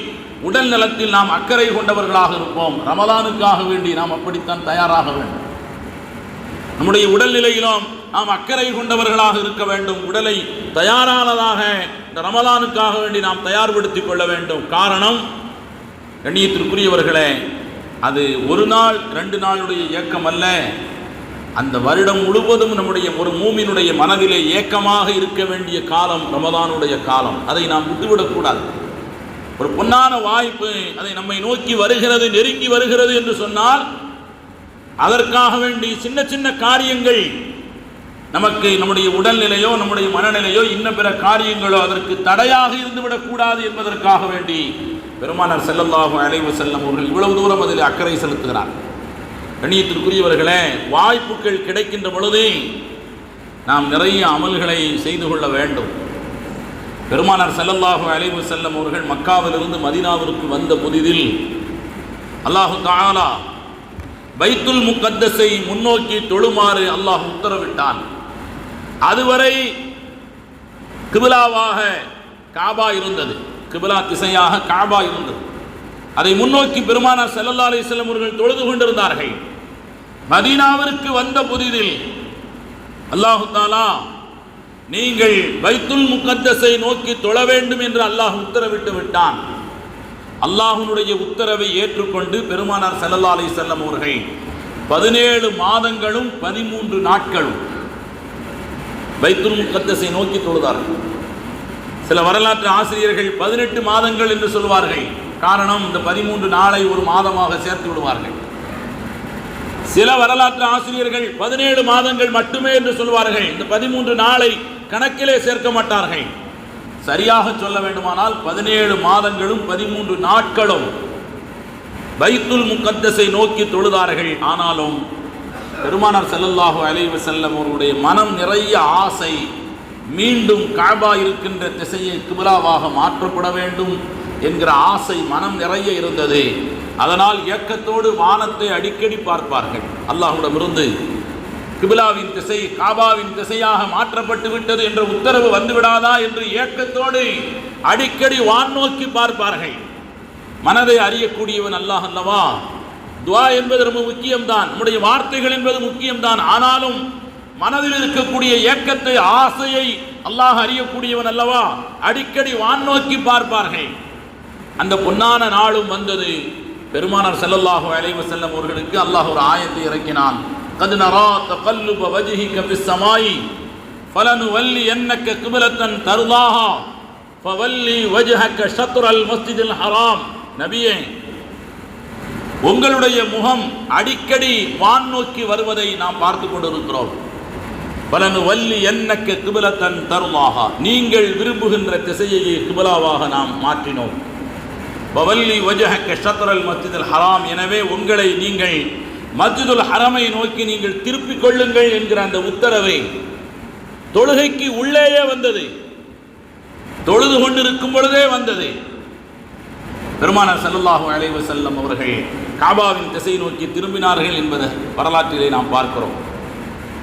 உடல் நலத்தில் நாம் அக்கறை கொண்டவர்களாக இருப்போம். ரமலானுக்காக வேண்டி நாம் அப்படித்தான் தயாராக வேண்டும். நம்முடைய உடல்நிலையிலும் நாம் அக்கறை கொண்டவர்களாக இருக்க வேண்டும். உடலை தயாரானதாக இந்த ரமலானுக்காக வேண்டி நாம் தயார்படுத்திக் கொள்ள வேண்டும். காரணம், கண்ணியத்திற்குரியவர்களே, அது ஒரு நாள் 2 நாளுடைய ஏக்கம் அல்ல. அந்த வருடம் முழுவதும் நம்முடைய ஒரு மூமினுடைய மனதிலே ஏக்கமாக இருக்க வேண்டிய காலம் ரமலானுடைய காலம். அதை நாம் விட்டுவிடக்கூடாது. ஒரு பொன்னான வாய்ப்பு அதை நம்மை நோக்கி வருகிறது, நெருங்கி வருகிறது என்று சொன்னால் அதற்காக வேண்டி சின்ன சின்ன காரியங்கள் நமக்கு நம்முடைய உடல்நிலையோ நம்முடைய மனநிலையோ இன்ன பிற காரியங்களோ அதற்கு தடையாக இருந்துவிடக்கூடாது என்பதற்காக வேண்டி பெருமானார் ஸல்லல்லாஹு அலைஹி வஸல்லம் அவர்கள் இவ்வளவு தூரம் அதில் அக்கறை செலுத்துகிறார். கண்ணியத்திற்குரியவர்களே, வாய்ப்புகள் கிடைக்கின்ற பொழுது நாம் நிறைய அமல்களை செய்து கொள்ள வேண்டும். பெருமானார் ஸல்லல்லாஹு அலைஹி வஸல்லம் அவர்கள் மக்காவிலிருந்து மதீனாவிற்கு வந்த புதிதில் அல்லாஹு தஆலா பைத்துல் முகத்தஸை முன்னோக்கி தொழுமாறு அல்லாஹ் உத்தரவிட்டான். அதுவரை கிபிலாவாக காபா இருந்தது, கிபிலா திசையாக காபா இருந்தது. அதை முன்னோக்கி பெருமானார் ஸல்லல்லாஹு அலைஹி வஸல்லம் அவர்கள் தொழுது கொண்டிருந்தார்கள். மதீனாவிற்கு வந்த புதிதில் அல்லாஹு தஆலா நீங்கள் பைத்துல் முகத்தஸை நோக்கி தொழ வேண்டும் என்று அல்லாஹ் உத்தரவிட்டு விட்டான். அல்லாஹ்வுடைய உத்தரவை ஏற்றுக்கொண்டு பெருமானார் ஸல்லல்லாஹு அலைஹி வஸல்லம் அவர்கள் 17 மாதங்களும் 13 நாட்களும் பைத்துல் முகத்தஸை நோக்கி தொழுதார்கள். சில வரலாற்று ஆசிரியர்கள் 18 மாதங்கள் என்று சொல்வார்கள். காரணம், இந்த 13 நாளை ஒரு மாதமாக சேர்த்து விடுவார்கள். சில வரலாற்று ஆசிரியர்கள் 17 மாதங்கள் மட்டுமே என்று சொல்வார்கள். இந்த 13 நாளை கணக்கிலே சேர்க்க மாட்டார்கள். சரியாக சொல்ல வேண்டுமானால் 17 மாதங்களும் 13 நாட்களும் பைத்துல் முகத்தஸை நோக்கி தொழுதார்கள். ஆனாலும் பெருமானார் ஸல்லல்லாஹு அலைஹி வஸல்லம் அவர்களுடைய மனம் நிறைய ஆசை, மீண்டும் காபா இருக்கின்ற திசையை கிபிலாவாக மாற்றப்பட வேண்டும் என்கிற ஆசை மனம் நிறைய இருந்தது. அதனால் ஏக்கத்தோடு வானத்தை அடிக்கடி பார்ப்பார்கள். அல்லாஹ்விடமிருந்து கிபிலாவின் திசை காபாவின் திசையாக மாற்றப்பட்டு விட்டது என்ற உத்தரவு வந்துவிடாதா என்று ஏக்கத்தோடு அடிக்கடி வான் நோக்கி பார்ப்பார்கள். மனதை அறியக்கூடியவன் அல்லாஹ் அல்லவா. துஆ என்பது ரொம்ப முக்கியம்தான், நம்முடைய வார்த்தைகள் என்பது முக்கியம்தான். ஆனாலும் மனதில் இருக்கக்கூடிய ஏக்கத்தை, ஆசையை அல்லாஹ் அறியக்கூடியவன் அல்லவா. அடிக்கடி வான் நோக்கி பார்ப்பார்கள். அந்த பொன்னான நாளும் வந்தது. பெருமானார் ஸல்லல்லாஹு அலைஹி வஸல்லம் அவர்களுக்கு அல்லாஹ் ஒரு ஆயத்தை இறக்கினான். கத் நரா தகல்லுப வஜ்ஹிக ஃபிஸ் ஸமாய் ஃபலனுவல்லியன்னக கிப்லத்தன் தர்லாஹா ஃபவல்லி வஜ்ஹக ஷத்ரல் மஸ்ஜிதில் ஹராம். நபியே, உங்களுடைய முகம் அடிக்கடி வான் நோக்கி வருவதை நாம் பார்த்து கொண்டிருக்கிறோம். ஃபலனுவல்லியன்னக கிப்லத்தன் தர்லாஹா, நீங்கள் விரும்புகின்ற திசையை கிப்லாவாக நாம் மாற்றினோம். வவல்லி வஜஹக ஷத்ரல் மஸ்ஜிதுல் ஹராம், எனவே உங்களை நீங்கள் மஸ்ஜிதுல் ஹரமை நோக்கி நீங்கள் திருப்பிக் கொள்ளுங்கள் என்கிற அந்த உத்தரவை தொழுகைக்கு உள்ளேயே வந்தது, தொழுது கொண்டிருக்கும் பொழுதே வந்தது. பெருமானார் ஸல்லல்லாஹு அலைஹி வஸல்லம் அவர்கள் காபாவின் திசை நோக்கி திரும்பினார்கள் என்பதை வரலாற்றிலே நாம் பார்க்கிறோம்.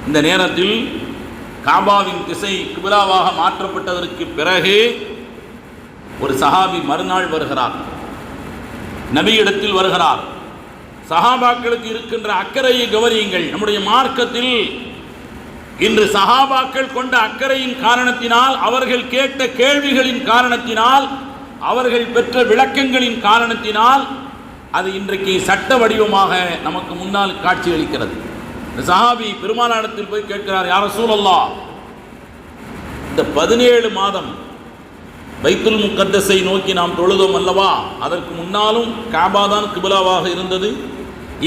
இந்த நேரத்தில் காபாவின் திசை கிபிலாவாக மாற்றப்பட்டதற்கு பிறகு ஒரு சஹாபி மறுநாள் வருகிறார், நபியிடத்தில் வருகிறார். சஹாபாக்களுக்கு இருக்கின்ற அக்கறையை கவனியுங்கள். நம்முடைய மார்க்கத்தில் இன்று சஹாபாக்கள் கொண்ட அக்கறையின் காரணத்தினால், அவர்கள் கேட்ட கேள்விகளின் காரணத்தினால், அவர்கள் பெற்ற விளக்கங்களின் காரணத்தினால் அது இன்றைக்கு சட்ட வடிவமாக நமக்கு முன்னால் காட்சியளிக்கிறது. இந்த சஹாபி பெருமானாரிடத்தில் போய் கேட்கிறார், யா ரசூலல்லாஹ், இந்த 17 மாதம் பைத்துல் முகத்தஸை நோக்கி நாம் தொழுதோம் அல்லவா, அதற்கு முன்னாலும் காபா தான் கிபிலாவாக இருந்தது,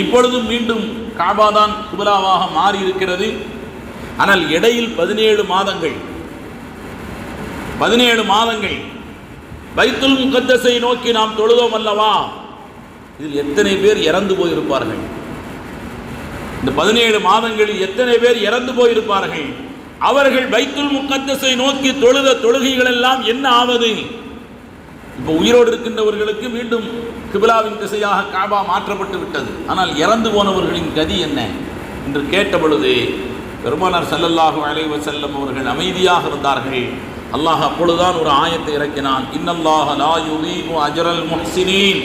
இப்பொழுதும் மீண்டும் காபா தான் கிபிலாவாக மாறி இருக்கிறது. ஆனால் இடையில் 17 மாதங்கள் பைத்துல் முகத்தஸை நோக்கி நாம் தொழுதோம் அல்லவா, இதில் எத்தனை பேர் இறந்து போயிருப்பார்கள்? இந்த 17 மாதங்களில் எத்தனை பேர் இறந்து போயிருப்பார்கள்? அவர்கள் பைத்துல் முகத்தஸை நோக்கி தொழுத தொழுகைகள் எல்லாம் என்ன ஆவது? இப்போ உயிரோடு இருக்கின்றவர்களுக்கு மீண்டும் கிபிலாவின் திசையாக காபா மாற்றப்பட்டு விட்டது, ஆனால் இறந்து போனவர்களின் கதி என்ன என்று கேட்ட பொழுது பெருமானார் ஸல்லல்லாஹு அலைஹி வஸல்லம் அவர்கள் அமைதியாக இருந்தார்கள். அல்லாஹ் அப்பொழுதுதான் ஒரு ஆயத்தை இறக்கினான், இன்னல்லாஹ லா யுதீஉ அஜ்ரல் முஹ்சினீன்.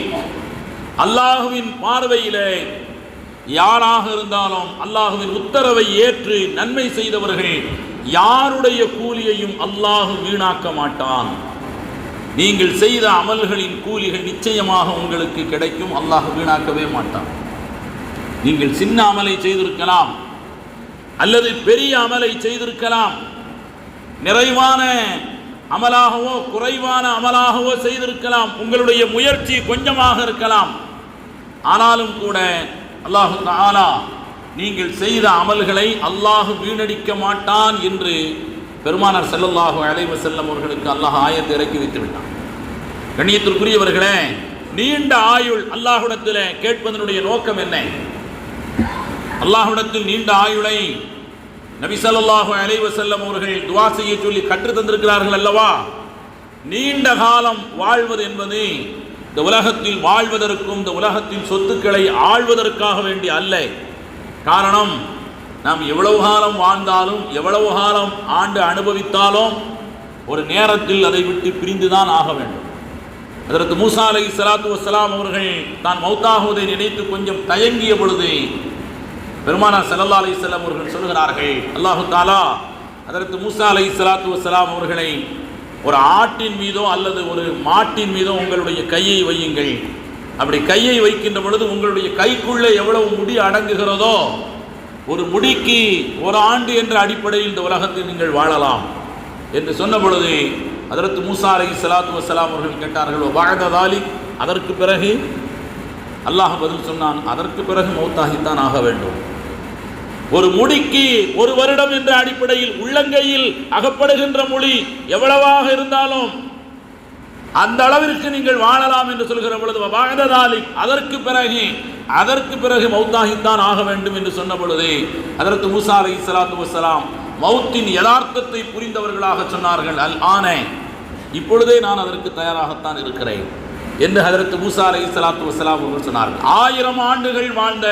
அல்லாஹுவின் பார்வையிலே யாராக இருந்தாலும் அல்லாஹுவின் உத்தரவை ஏற்று நன்மை செய்தவர்கள் யாருடைய கூலியையும் அல்லாஹ் வீணாக்க மாட்டான். நீங்கள் செய்த அமல்களின் கூலிகள் நிச்சயமாக உங்களுக்கு கிடைக்கும், அல்லாஹ் வீணாக்கவே மாட்டான். நீங்கள் சின்ன அமலை செய்திருக்கலாம் அல்லது பெரிய அமலை செய்திருக்கலாம், நிறைவான அமலாகவோ குறைவான அமலாகவோ செய்திருக்கலாம், உங்களுடைய முயற்சி கொஞ்சமாக இருக்கலாம். ஆனாலும் கூட அல்லாஹ் தஆலா நீங்கள் செய்த அமல்களை அல்லாஹ் வீணடிக்க மாட்டான் என்று பெருமானார் ஸல்லல்லாஹு அலைஹி வஸல்லம் அவர்களுக்கு அல்லாஹ் ஆயத்தை இறக்கி வைத்து விட்டான். கண்ணியத்திற்குரியவர்களே, நீண்ட ஆயுள் அல்லாஹ்விடத்தில் கேட்பதனுடைய நோக்கம் என்ன? அல்லாஹ்விடத்தில் நீண்ட ஆயுளை நபி ஸல்லல்லாஹு அலைஹி வஸல்லம் அவர்கள் துஆ செய்ய சொல்லி கற்று தந்திருக்கிறார்கள் அல்லவா? நீண்ட காலம் வாழ்வது என்பது இந்த உலகத்தில் வாழ்வதற்கும் இந்த உலகத்தின் சொத்துக்களை ஆள்வதற்காக வேண்டி அல்ல. காரணம், நாம் எவ்வளவு காலம் வாழ்ந்தாலும் எவ்வளவு காலம் ஆண்டு அனுபவித்தாலும் ஒரு நேரத்தில் அதை விட்டு பிரிந்துதான் ஆக வேண்டும். ஹஜ்ரத் மூசா அலைஹிஸ்ஸலாத்து வஸ்ஸலாம் அவர்கள் தான் மௌத்தாகுவதை நினைத்து கொஞ்சம் தயங்கிய பொழுது பெருமானார் ஸல்லல்லாஹு அலைஹி வஸல்லம் அவர்கள் சொல்கிறார்கள், அல்லாஹு தஆலா ஹஜ்ரத் மூசா அலைஹிஸ்ஸலாத்து வஸ்ஸலாம் அவர்களை ஒரு ஆட்டின் மீதோ அல்லது ஒரு மாட்டின் மீதோ உங்களுடைய கையை வையுங்கள். அப்படி கையை வைக்கின்ற பொழுது உங்களுடைய கைக்குள்ளே எவ்வளவு முடி அடங்குகிறதோ ஒரு முடிக்கு ஒரு ஆண்டு என்ற அடிப்படையில் இந்த உலகத்தில் நீங்கள் வாழலாம் என்று சொன்ன பொழுது ஹஜ்ரத் மூசா அலைஹிஸ்ஸலாத்து வஸ்ஸலாம் அவர்கள் கேட்டார்கள், வபஅத தாலிக், அதற்கு பிறகு? அல்லாஹ் பதில் சொன்னான், அதற்கு பிறகு மௌத்தாகித்தான் ஆக வேண்டும். ஒரு முடிக்கு ஒரு வருடம் என்ற அடிப்படையில் உள்ளங்கையில் அகப்படுகின்ற மொழி எவ்வளவாக இருந்தாலும் அந்த அளவிற்கு நீங்கள் வாழலாம் என்று சொல்கிற பொழுது வபஅத தாலிக், அதற்கு பிறகு மௌத்தாகித்தான் ஆக வேண்டும் என்று சொன்ன பொழுது ஹஜ்ரத் மூசா அலைஹிஸ்ஸலாத்து வஸ்ஸலாம் மௌத்தின் யதார்த்தத்தை புரிந்தவர்களாக சொன்னார்கள், அல் ஆனே, இப்பொழுதே நான் அதற்கு தயாராகத்தான் இருக்கிறேன் என்று ஹஜ்ரத் மூசா அலைஹிஸ்ஸலாத்து வஸ்ஸலாம் அவர்கள் சொன்னார்கள். 1000 ஆண்டுகள் வாழ்ந்த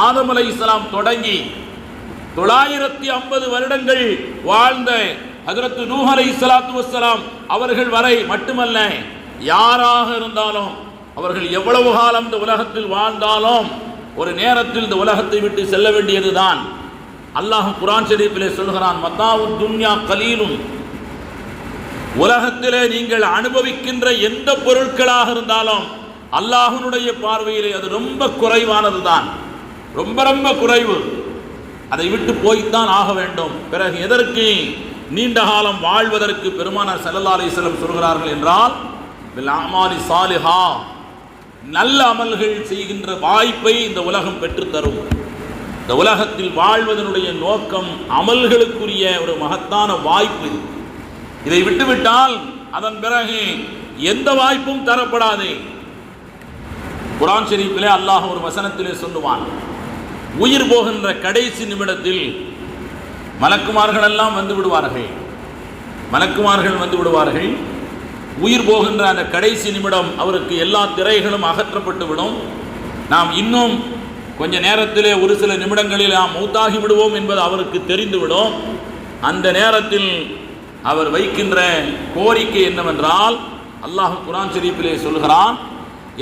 ஆதம் அலைஹிஸ்ஸலாம் தொடங்கி 950 வருடங்கள் வாழ்ந்த ஹஜ்ரத் நூஹ் அலைஹிஸ்ஸலாத்து வஸ்ஸலாம் அவர்கள் வரை மட்டுமல்ல, யாராக இருந்தாலும் அவர்கள் எவ்வளவு காலம் இந்த உலகத்தில் வாழ்ந்தாலும் ஒரு நேரத்தில் இந்த உலகத்தை விட்டு செல்ல வேண்டியதுதான். அல்லாஹ் குர்ஆன் ஷரீஃபிலே சொல்கிறான், மத்தாஉத் துன்யா கலீலும், உலகத்திலே நீங்கள் அனுபவிக்கின்ற எந்த பொருட்களாக இருந்தாலும் அல்லாஹ்வுடைய பார்வையிலே அது ரொம்ப குறைவானதுதான், ரொம்ப ரொம்ப குறைவு. அதை விட்டு போய்த்தான் ஆக வேண்டும். பிறகு எதற்கு நீண்ட காலம் வாழ்வதற்கு பெருமானார் ஸல்லல்லாஹு அலைஹி வஸல்லம் சொல்கிறார்கள் என்றால், பில் அமாலி சாலிஹா, நல்ல அமல்கள் செய்கின்ற வாய்ப்பை இந்த உலகம் பெற்றுத்தரும். இந்த உலகத்தில் வாழ்வதனுடைய நோக்கம் அமல்களுக்குரிய ஒரு மகத்தான வாய்ப்பு. இதை விட்டுவிட்டால் அதன் பிறகு எந்த வாய்ப்பும் தரப்படாது. குர்ஆன் ஷரீஃபிலே அல்லாஹ் ஒரு வசனத்திலே சொல்லுவான், உயிர் போகின்ற கடைசி நிமிடத்தில் மலக்குமார்கள் எல்லாம் வந்து விடுவார்கள். உயிர் போகின்ற அந்த கடைசி நிமிடம் அவருக்கு எல்லா திரைகளும் அகற்றப்பட்டு விடும். நாம் இன்னும் கொஞ்ச நேரத்திலே ஒரு சில நிமிடங்களில் நாம் மௌத்தாகி விடுவோம் என்பது அவருக்கு தெரிந்துவிடும். அந்த நேரத்தில் அவர் வைக்கின்ற கோரிக்கை என்னவென்றால், அல்லாஹ் குர்ஆன் ஷரீஃபிலே சொல்கிறான்,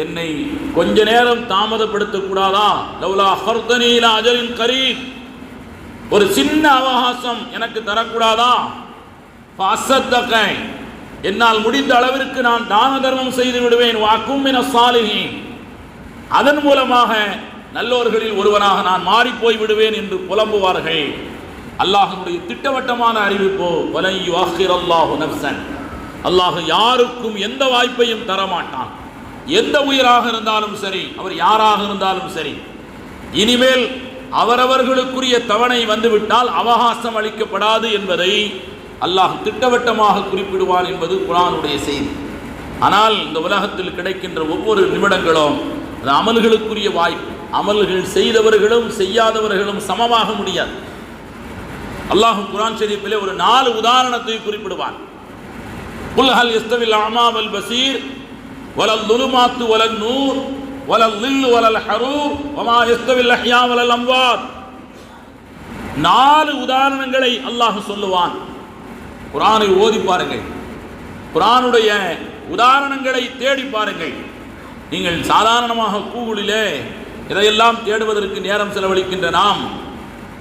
என்னை கொஞ்ச நேரம் தாமதப்படுத்தக்கூடாதா? லவ்லா அஹர்தனி இலா அஜலின் கரீப், ஒரு சின்ன அவகாசம் எனக்கு தரக்கூடாதா? ஃபஅஸத்தக, என்னால் முடிந்த அளவிற்கு நான் தான தர்மம் செய்து விடுவேன். வஅகும் மினஸ் சாலிஹீன், அதன் மூலமாக நல்லோர்களில் ஒருவனாக நான் மாறி போய் விடுவேன் என்று புலம்புவார்கள். அல்லாஹ்வுடைய திட்டவட்டமான அறிவிப்போ, வலன் யுஅக்கிரல்லாஹு நஃப்ஸன், அல்லாஹ் யாருக்கும் எந்த வாய்ப்பையும் தரமாட்டான். எந்த உயிராக இருந்தாலும் சரி, அவர் யாராக இருந்தாலும் சரி, இனிமேல் அவரவர்களுக்குரிய தவணை வந்துவிட்டால் அவகாசம் அளிக்கப்படாது என்பதை அல்லாஹ் திட்டவட்டமாக குறிப்பிடுவான் என்பது குர்ஆனுடைய செய்தி. ஆனால் இந்த உலகத்தில் கிடைக்கின்ற ஒவ்வொரு நிமிடங்களும் அது அமல்களுக்குரிய வாய்ப்பு. அமல்கள் செய்தவர்களும் செய்யாதவர்களும் சமமாக முடியாது. அல்லாஹ் குர்ஆன் ஷரீஃபிலே ஒரு 4 உதாரணத்தை குறிப்பிடுவான். குல் ஹல் யஸ்தவில் அமா வல் பஸீர் வலல் லுலுமாத்து வலன் நூர் வலல் லில்லு வலல் ஹரூர் வமா யஸ்தவில் அஹ்யா வலல் அம்வாத். 4 உதாரணங்களை அல்லாஹ் சொல்லுவான். குர்ஆனை ஓதி பாருங்கள், குர்ஆனுடைய உதாரணங்களை தேடி பாருங்கள். நீங்கள் சாதாரணமாக கூகுளிலே இதையெல்லாம் தேடுவதற்கு நேரம் செலவழிக்கின்ற நாம்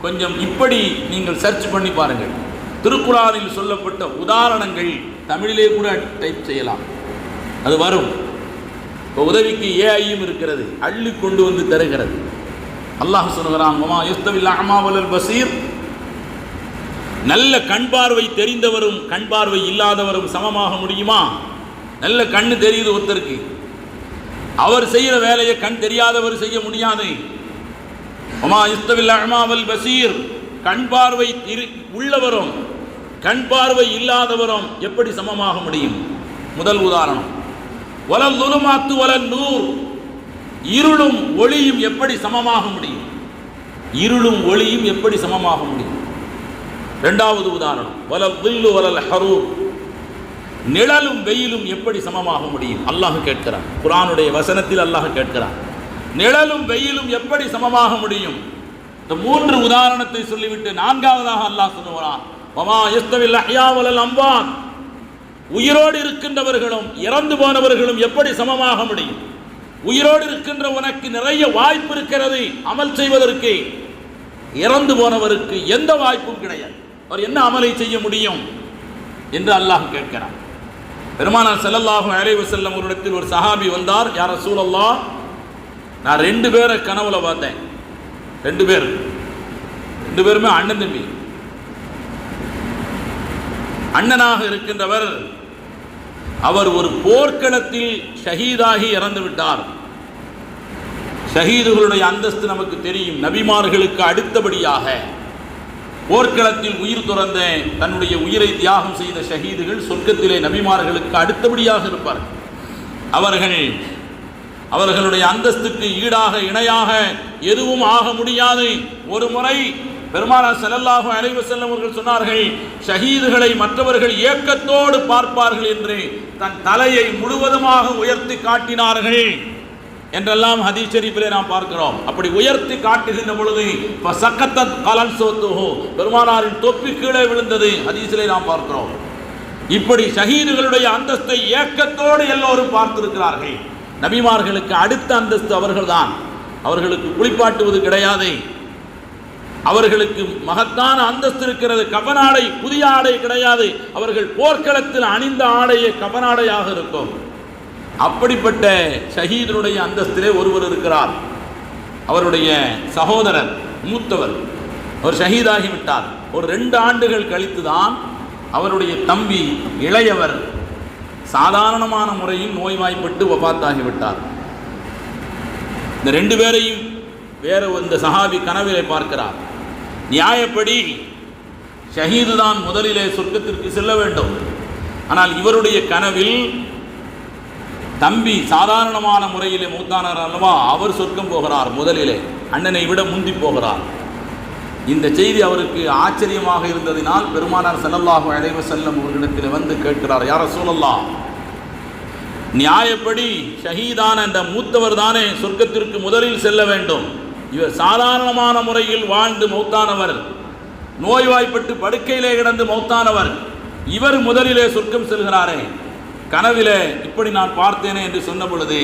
கொஞ்சம் இப்படி நீங்கள் சர்ச் பண்ணி பாருங்கள். திருக்குர்ஆனில் சொல்லப்பட்ட உதாரணங்கள் தமிழிலே கூட டைப் செய்யலாம், அது வரும். இப்போ உதவிக்கு ஏஐயும் இருக்கிறது, அள்ளி கொண்டு வந்து தருகிறது. அல்லாஹ் சொல்கிறான், வமா யஸ்தவில் அமா வலல் பஸீர், நல்ல கண் பார்வை தெரிந்தவரும் கண் பார்வை இல்லாதவரும் சமமாக முடியுமா? நல்ல கண்ணு தெரியுது ஒருத்தருக்கு, அவர் செய்கிற வேலையை கண் தெரியாதவர் செய்ய முடியாது. வமா யஸ்தவில் அஅமா வல் பஸீர், கண் பார்வை உள்ளவரும் கண் பார்வை இல்லாதவரும் எப்படி சமமாக முடியும்? முதல் உதாரணம். வலல் ظுலுமாத்து வலன் நூர், இருளும் ஒளியும் எப்படி சமமாக முடியும்? இருளும் ஒளியும் எப்படி சமமாக முடியும்? இரண்டாவது உதாரணம். வலல் ظில்லு வலல் ஹரூர், நிழலும் வெயிலும் எப்படி சமமாக முடியும்? அல்லாஹ் கேட்கிறான், குர்ஆனுடைய வசனத்தில் அல்லாஹ் கேட்கிறான், நிழலும் வெயிலும் எப்படி சமமாக முடியும்? இந்த மூன்று உதாரணத்தை சொல்லிவிட்டு நான்காவதாக அல்லாஹ் சொல்லுகிறான், வமா யஸ்தவில் அஹ்யா வலல் அம்வாத், உயிரோடு இருக்கின்றவர்களும் இறந்து போனவர்களும் எப்படி சமமாக முடியும்? உயிரோடு இருக்கின்ற உனக்கு நிறைய வாய்ப்பு இருக்கிறது அமல் செய்வதற்கு, இறந்து போனவருக்கு எந்த வாய்ப்பும் கிடையாது. அவர் என்ன அமலை செய்ய முடியும் என்று அல்லாஹ் கேட்கிறான். பெருமானார் ஸல்லல்லாஹு அலைஹி வஸல்லம் அவரிடத்தில் ஒரு சஹாபி வந்தார். யா ரசூலல்லாஹ், நான் 2 பேரை கனவுல பார்த்தேன். 2 பேருமே அண்ணன் தம்பி. அண்ணனாக இருக்கின்றவர் அவர் ஒரு போர்க்களத்தில் ஷஹீதாகி இறந்து விட்டார். ஷஹீதுகளுடைய அந்தஸ்து நமக்கு தெரியும். நபிமார்களுக்கு அடுத்தபடியாக போர்க்களத்தில் உயிர் துறந்த தன்னுடைய உயிரை தியாகம் செய்த ஷஹீதுகள் சொர்க்கத்திலே நபிமார்களுக்கு அடுத்தபடியாக இருப்பார்கள். அவர்களுடைய அந்தஸ்துக்கு ஈடாக இணையாக எதுவும் ஆக முடியாது. ஒரு முறை பெருமானார் ஸல்லல்லாஹு அலைஹி வஸல்லம் அவர்கள் சொன்னார்கள், ஷஹீதுகளை மற்றவர்கள் ஏக்கத்தோடு பார்ப்பார்கள் என்று தன் தலையை முழுவதுமாக உயர்த்தி காட்டினார்கள் என்றெல்லாம் ஹதீஸ் ஷரீஃபிலே நாம் பார்க்கிறோம். அப்படி உயர்த்தி காட்டுகின்ற பொழுது ஃபஸக்கத்தத் கலன்சோத்துஹு, பெருமானாரின் தொப்பி கீழே விழுந்தது ஹதீஸிலே நாம் பார்க்கிறோம். இப்படி ஷஹீதுகளுடைய அந்தஸ்தை ஏக்கத்தோடு எல்லோரும் பார்த்திருக்கிறார்கள். நபிமார்களுக்கு அடுத்த அந்தஸ்து அவர்கள்தான். அவர்களுக்கு குளிப்பாட்டுவது கிடையாது. அவர்களுக்கு மகத்தான அந்தஸ்து இருக்கிறது. கபனாடை, புதிய ஆடை கிடையாது. அவர்கள் போர்க்களத்தில் அணிந்த ஆடையே கபனாடையாக இருக்கும். அப்படிப்பட்ட ஷஹீதுடைய அந்தஸ்திலே ஒருவர் இருக்கிறார். அவருடைய சகோதரர் மூத்தவர், அவர் ஷஹீதாகிவிட்டார். ஒரு 2 ஆண்டுகள் கழித்துதான் அவருடைய தம்பி இளையவர் சாதாரணமான முறையில் நோய்வாய்ப்பட்டு வஃபாத்தாகிவிட்டார். இந்த 2 பேரையும் வேறு இந்த சஹாபி கனவிலே பார்க்கிறார். நியாயப்படி ஷஹீது தான் முதலிலே சொர்க்கத்திற்கு செல்ல வேண்டும். ஆனால் இவருடைய கனவில் தம்பி சாதாரணமான முறையிலே மூத்தானார் அல்லவா, அவர் சொர்க்கம் போகிறார். முதலிலே அண்ணனை விட முந்தி போகிறார். இந்த செய்தி அவருக்கு ஆச்சரியமாக இருந்ததினால் பெருமானார் ஸல்லல்லாஹு அலைஹி வஸல்லம் அவர்களிடத்தில் வந்து கேட்கிறார், யா ரசூலல்லாஹ், நியாயப்படி ஷஹீதான அந்த மூத்தவர் தானே சொர்க்கத்திற்கு முதலில் செல்ல வேண்டும். இவர் சாதாரணமான முறையில் வாழ்ந்து மௌத்தானவர், நோய்வாய்ப்பட்டு படுக்கையிலே கிடந்து மௌத்தானவர், இவர் முதலிலே சொர்க்கம் செல்கிறாரே, கனவிலே இப்படி நான் பார்த்தேனே என்று சொன்ன பொழுது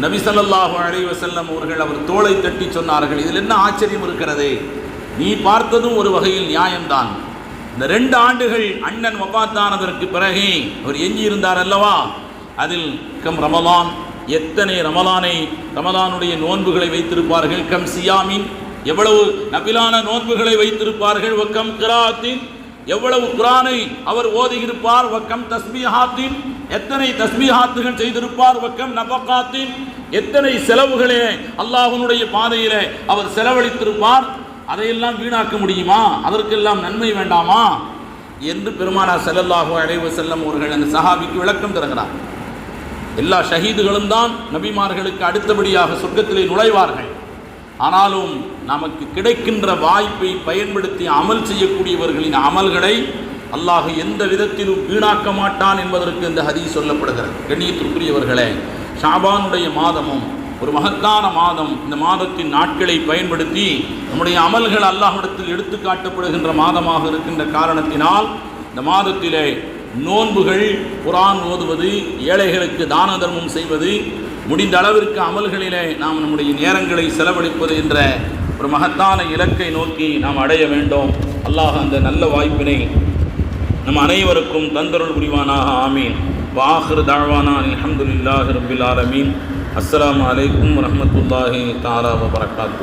நபி ஸல்லல்லாஹு அலைஹி வஸல்லம் அவர்கள் அவர் தோளை தட்டி சொன்னார்கள், இதில் என்ன ஆச்சரியம் இருக்கிறது? நீ பார்த்ததும் ஒரு வகையில் நியாயம்தான். இந்த 2 ஆண்டுகள் அண்ணன் வஃபாத்தானதற்கு பிறகு அவர் எஞ்சி இருந்தார் அல்லவா, அதில் கம் ரமலான், எத்தனை ரமலானுடைய நோன்புகளை வைத்திருப்பார்கள், கம் சியாமின், எவ்வளவு நபிலான நோன்புகளை வைத்திருப்பார்கள், வக்கம் கிராத்தின், எவ்வளவு குர்ஆனை அவர் ஓதியிருப்பார், வக்கம் தஸ்பீஹாத்தின், எத்தனை தஸ்பீஹாத்துகள் செய்திருப்பார், வக்கம் நபகாத்தின், எத்தனை செலவுகளே அல்லாஹ்வுடைய பாதையிலே அவர் செலவழித்திருப்பார். அதையெல்லாம் வீணாக்க முடியுமா? அதற்கெல்லாம் நன்மை வேண்டாமா என்று பெருமானார் ஸல்லல்லாஹு அலைஹி வஸல்லம் அவர்கள் அந்த சஹாபிக்கு விளக்கம் தருகிறார். எல்லா ஷஹீதுகளும் தான் நபிமார்களுக்கு அடுத்தபடியாக சொர்க்கத்திலே நுழைவார்கள். ஆனாலும் நமக்கு கிடைக்கின்ற வாய்ப்பை பயன்படுத்தி அமல் செய்யக்கூடியவர்களின் அமல்களை அல்லாஹ் எந்த விதத்திலும் வீணாக்க மாட்டான் என்பதற்கு இந்த ஹதீஸ் சொல்லப்படுகிறது. கண்ணியத்திற்குரியவர்களே, ஷாபானுடைய மாதமும் ஒரு மகத்தான மாதம். இந்த மாதத்தின் நாட்களை பயன்படுத்தி நம்முடைய அமல்கள் அல்லாஹ்விடத்தில் எடுத்து காட்டப்படுகின்ற மாதமாக இருக்கின்ற காரணத்தினால் இந்த மாதத்திலே நோன்புகள், குர்ஆன் ஓதுவது, ஏழைகளுக்கு தான தர்மம் செய்வது, முடிந்த அளவிற்கு அமல்களிலே நாம் நம்முடைய நேரங்களை செலவழிப்பது என்ற ஒரு மகத்தான இலக்கை நோக்கி நாம் அடைய வேண்டும். அல்லாஹ் அந்த நல்ல வாய்ப்பினை நம் அனைவருக்கும் தந்தருள் புரிவானாக. ஆமீன். வாஹிர் தஅவானா அல்ஹம்துலில்லாஹி ரப்பில் ஆலமீன். அஸ்ஸலாமு அலைக்கும் வரஹ்மத்துல்லாஹி தஆலா வபரகாத்துஹு.